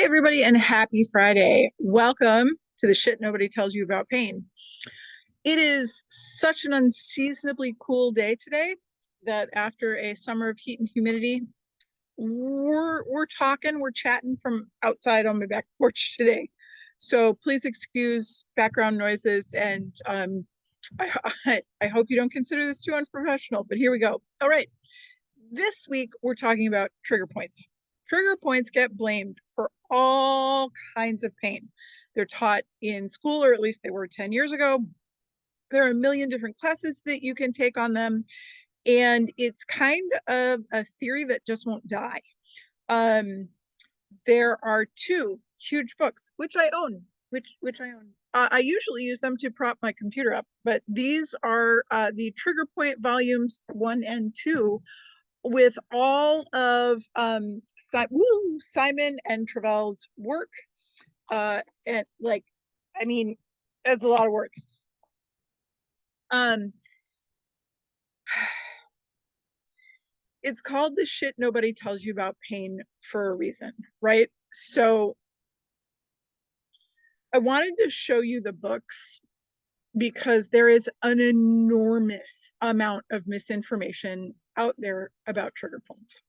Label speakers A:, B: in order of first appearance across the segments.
A: Hey, everybody, and happy Friday. Welcome to the shit nobody tells you about pain. It is such an unseasonably cool day today that after a summer of heat and humidity, we're chatting from outside on my back porch today. So please excuse background noises, and I hope you don't consider this too unprofessional, but here we go. All right. This week, we're talking about trigger points. Trigger points get blamed for all kinds of pain. They're taught in school, or at least they were 10 years ago. There are a million different classes that you can take on them. And it's kind of a theory that just won't die. There are two huge books, which I own, I usually use them to prop my computer up, but these are the Trigger Point volumes 1 and 2, with all of Simon and Travell's work. And like, I mean, that's a lot of work. It's called The Shit Nobody Tells You About Pain for a reason, right? So I wanted to show you the books because there is an enormous amount of misinformation out there about trigger points.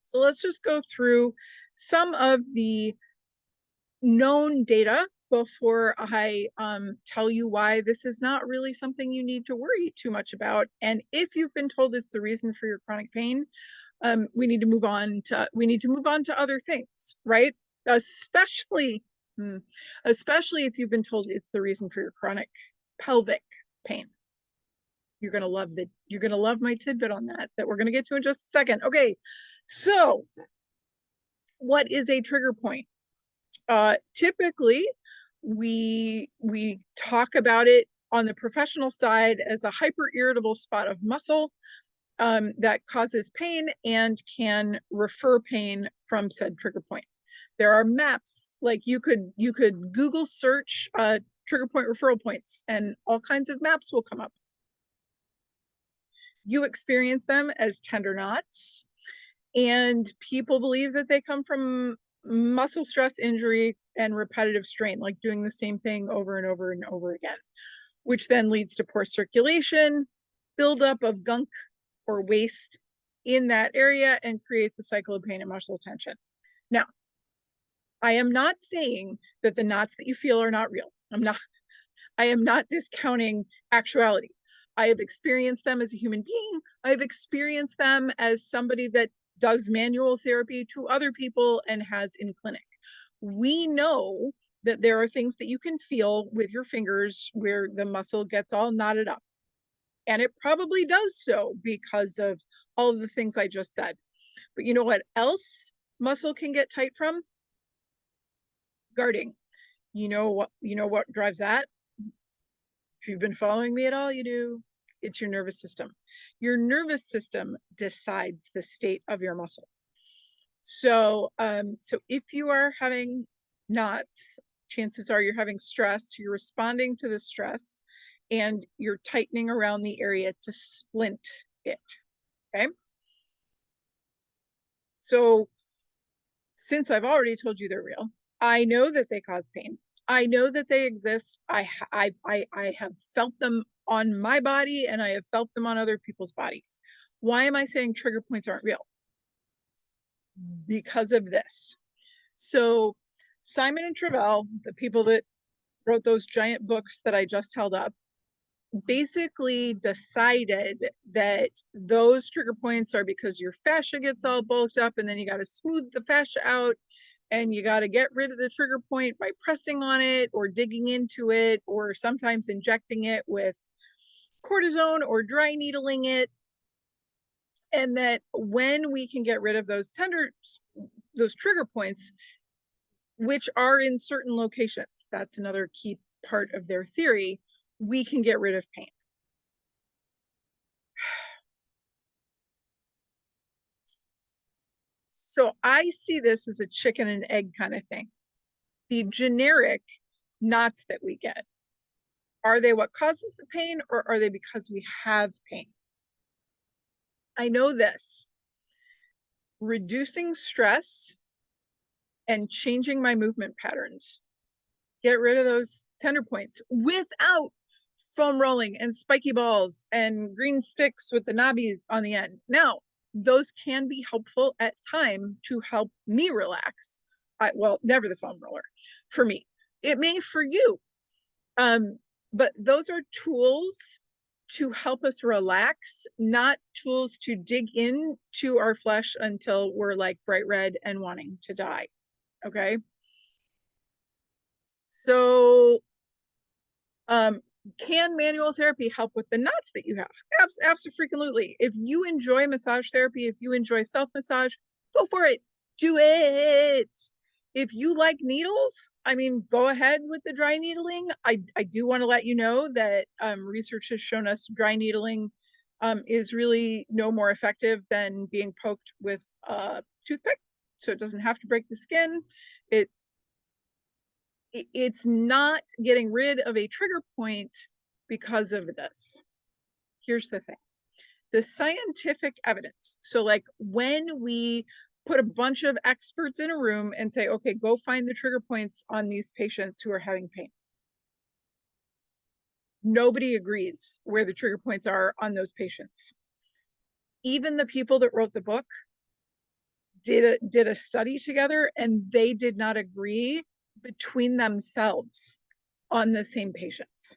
A: So let's just go through some of the known data before I tell you why this is not really something you need to worry too much about. And if you've been told it's the reason for your chronic pain, we need to move on to other things, right? Especially if you've been told it's the reason for your chronic pelvic pain. You're gonna love my tidbit on that we're gonna get to in just a second. Okay, so what is a trigger point? Typically, we talk about it on the professional side as a hyper irritable spot of muscle that causes pain and can refer pain from said trigger point. There are maps, like you could Google search trigger point referral points, and all kinds of maps will come up. You experience them as tender knots, and people believe that they come from muscle stress, injury, and repetitive strain, like doing the same thing over and over and over again, which then leads to poor circulation, buildup of gunk or waste in that area, and creates a cycle of pain and muscle tension. Now, I am not saying that the knots that you feel are not real. I am not discounting actuality. I have experienced them as a human being. I have experienced them as somebody that does manual therapy to other people and has in clinic. We know that there are things that you can feel with your fingers where the muscle gets all knotted up. And it probably does so because of all of the things I just said. But you know what else muscle can get tight from? Guarding. You know what drives that? If you've been following me at all, you do. It's your nervous system. Your nervous system decides the state of your muscle. So if you are having knots, chances are you're having stress, you're responding to the stress, and you're tightening around the area to splint it, okay? So since I've already told you they're real, I know that they cause pain. I know that they exist. I have felt them on my body, and I have felt them on other people's bodies. Why am I saying trigger points aren't real? Because of this. So Simon and Travell, the people that wrote those giant books that I just held up, basically decided that those trigger points are because your fascia gets all bulked up, and then you got to smooth the fascia out, and you got to get rid of the trigger point by pressing on it or digging into it, or sometimes injecting it with cortisone or dry needling it. And that when we can get rid of those trigger points, which are in certain locations, that's another key part of their theory, we can get rid of pain. So I see this as a chicken and egg kind of thing. The generic knots that we get, are they what causes the pain, or are they because we have pain? I know this. Reducing stress and changing my movement patterns. Get rid of those tender points without foam rolling and spiky balls and green sticks with the knobbies on the end. Now, those can be helpful at time to help me relax. Well, never the foam roller for me. It may for you. But those are tools to help us relax, not tools to dig into our flesh until we're like bright red and wanting to die. Okay. So, can manual therapy help with the knots that you have? Absolutely. If you enjoy massage therapy, if you enjoy self-massage, go for it. Do it. If you like needles, I mean, go ahead with the dry needling. I do want to let you know that research has shown us dry needling is really no more effective than being poked with a toothpick. So it doesn't have to break the skin. It's not getting rid of a trigger point because of this. Here's the thing. The scientific evidence. So like when we put a bunch of experts in a room and say, okay, go find the trigger points on these patients who are having pain. Nobody agrees where the trigger points are on those patients. Even the people that wrote the book did a study together, and they did not agree between themselves on the same patients.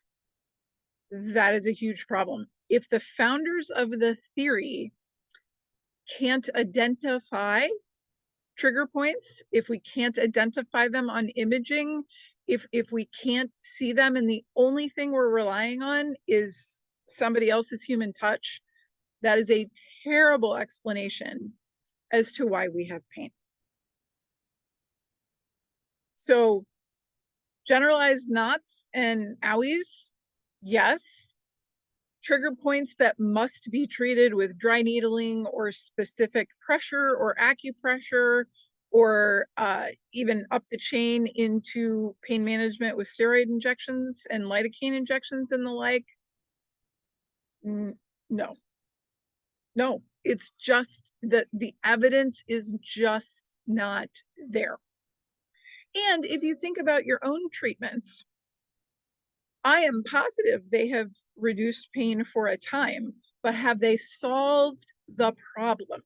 A: That is a huge problem. If the founders of the theory can't identify trigger points, if we can't identify them on imaging, if we can't see them and the only thing we're relying on is somebody else's human touch, that is a terrible explanation as to why we have pain. So generalized knots and owies, yes. Trigger points that must be treated with dry needling or specific pressure or acupressure, or even up the chain into pain management with steroid injections and lidocaine injections and the like. No, it's just that the evidence is just not there. And if you think about your own treatments, I am positive they have reduced pain for a time, but have they solved the problem?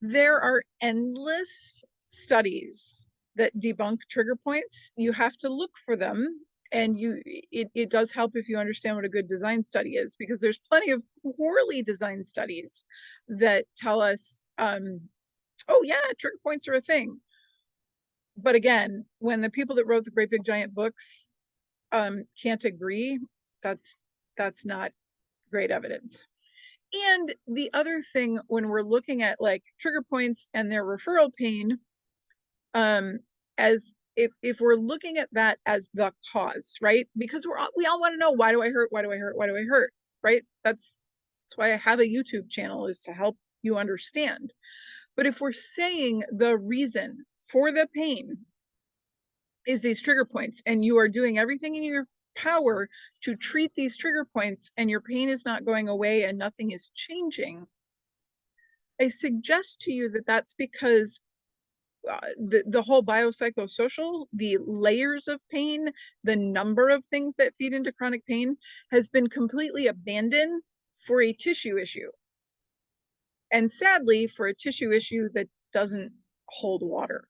A: There are endless studies that debunk trigger points. You have to look for them, and it does help if you understand what a good design study is, because there's plenty of poorly designed studies that tell us, oh yeah, trigger points are a thing. But again, when the people that wrote the great big giant books can't agree, that's not great evidence. And the other thing, when we're looking at like trigger points and their referral pain, as if we're looking at that as the cause, right? Because we all want to know, why do I hurt? Why do I hurt? Why do I hurt? Right? That's why I have a YouTube channel, is to help you understand. But if we're saying the reason for the pain is these trigger points, and you are doing everything in your power to treat these trigger points, and your pain is not going away and nothing is changing, I suggest to you that that's because the whole biopsychosocial, the layers of pain, the number of things that feed into chronic pain has been completely abandoned for a tissue issue. And sadly, for a tissue issue that doesn't hold water.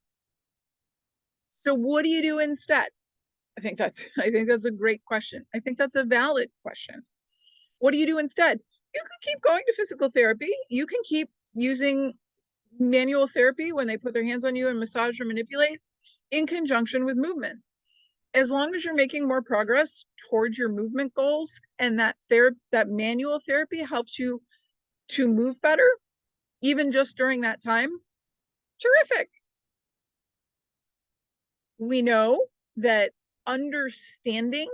A: So what do you do instead? I think that's a great question. I think that's a valid question. What do you do instead? You can keep going to physical therapy. You can keep using manual therapy when they put their hands on you and massage or manipulate, in conjunction with movement. As long as you're making more progress towards your movement goals, and that manual therapy helps you to move better, even just during that time, terrific. We know that understanding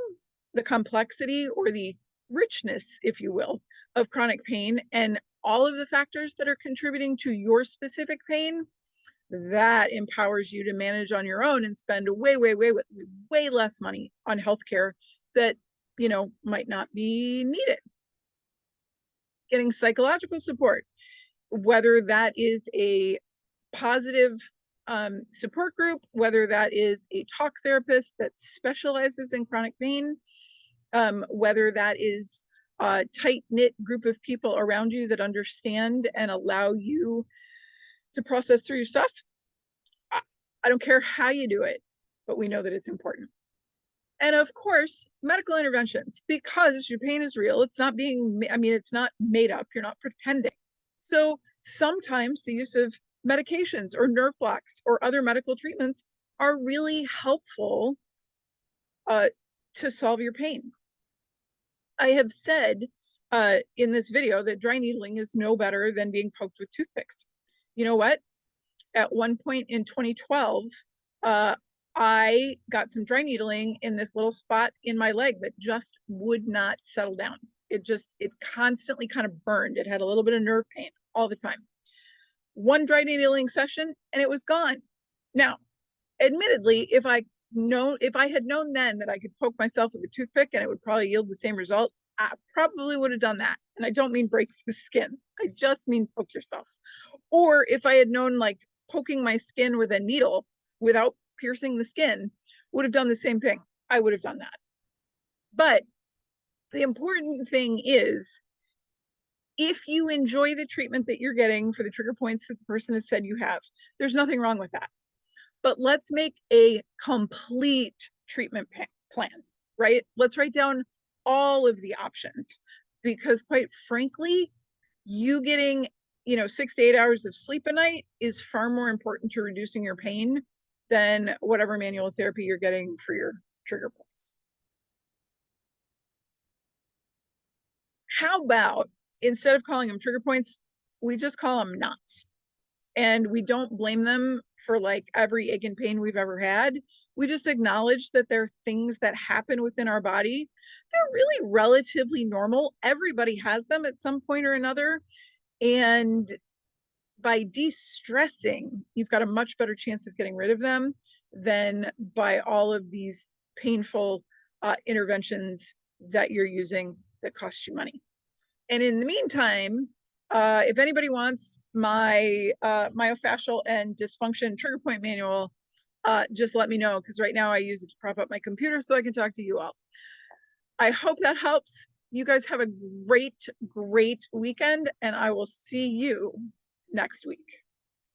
A: the complexity, or the richness, if you will, of chronic pain and all of the factors that are contributing to your specific pain, that empowers you to manage on your own and spend way less money on healthcare that, might not be needed. Getting psychological support, whether that is a positive support group, whether that is a talk therapist that specializes in chronic pain, whether that is a tight-knit group of people around you that understand and allow you to process through your stuff. I don't care how you do it, but we know that it's important. And of course, medical interventions, because your pain is real. It's not being, I mean, it's not made up. You're not pretending. So sometimes the use of medications or nerve blocks or other medical treatments are really helpful to solve your pain. I have said in this video that dry needling is no better than being poked with toothpicks. You know what? At one point in 2012, I got some dry needling in this little spot in my leg that just would not settle down. It constantly kind of burned. It had a little bit of nerve pain all the time. One dry needling session and it was gone. Now, admittedly, if I had known then that I could poke myself with a toothpick and it would probably yield the same result, I probably would have done that. And I don't mean break the skin. I just mean poke yourself. Or if I had known like poking my skin with a needle without piercing the skin would have done the same thing, I would have done that. But the important thing is, if you enjoy the treatment that you're getting for the trigger points that the person has said you have, there's nothing wrong with that. But let's make a complete treatment plan, right? Let's write down all of the options, because quite frankly, you getting 6 to 8 hours of sleep a night is far more important to reducing your pain than whatever manual therapy you're getting for your trigger points. How about, instead of calling them trigger points, we just call them knots? And we don't blame them for like every ache and pain we've ever had. We just acknowledge that there are things that happen within our body. They're really relatively normal. Everybody has them at some point or another. And by de-stressing, you've got a much better chance of getting rid of them than by all of these painful interventions that you're using that cost you money. And in the meantime, if anybody wants my myofascial and dysfunction trigger point manual, just let me know, because right now I use it to prop up my computer so I can talk to you all. I hope that helps. You guys have a great weekend, and I will see you next week.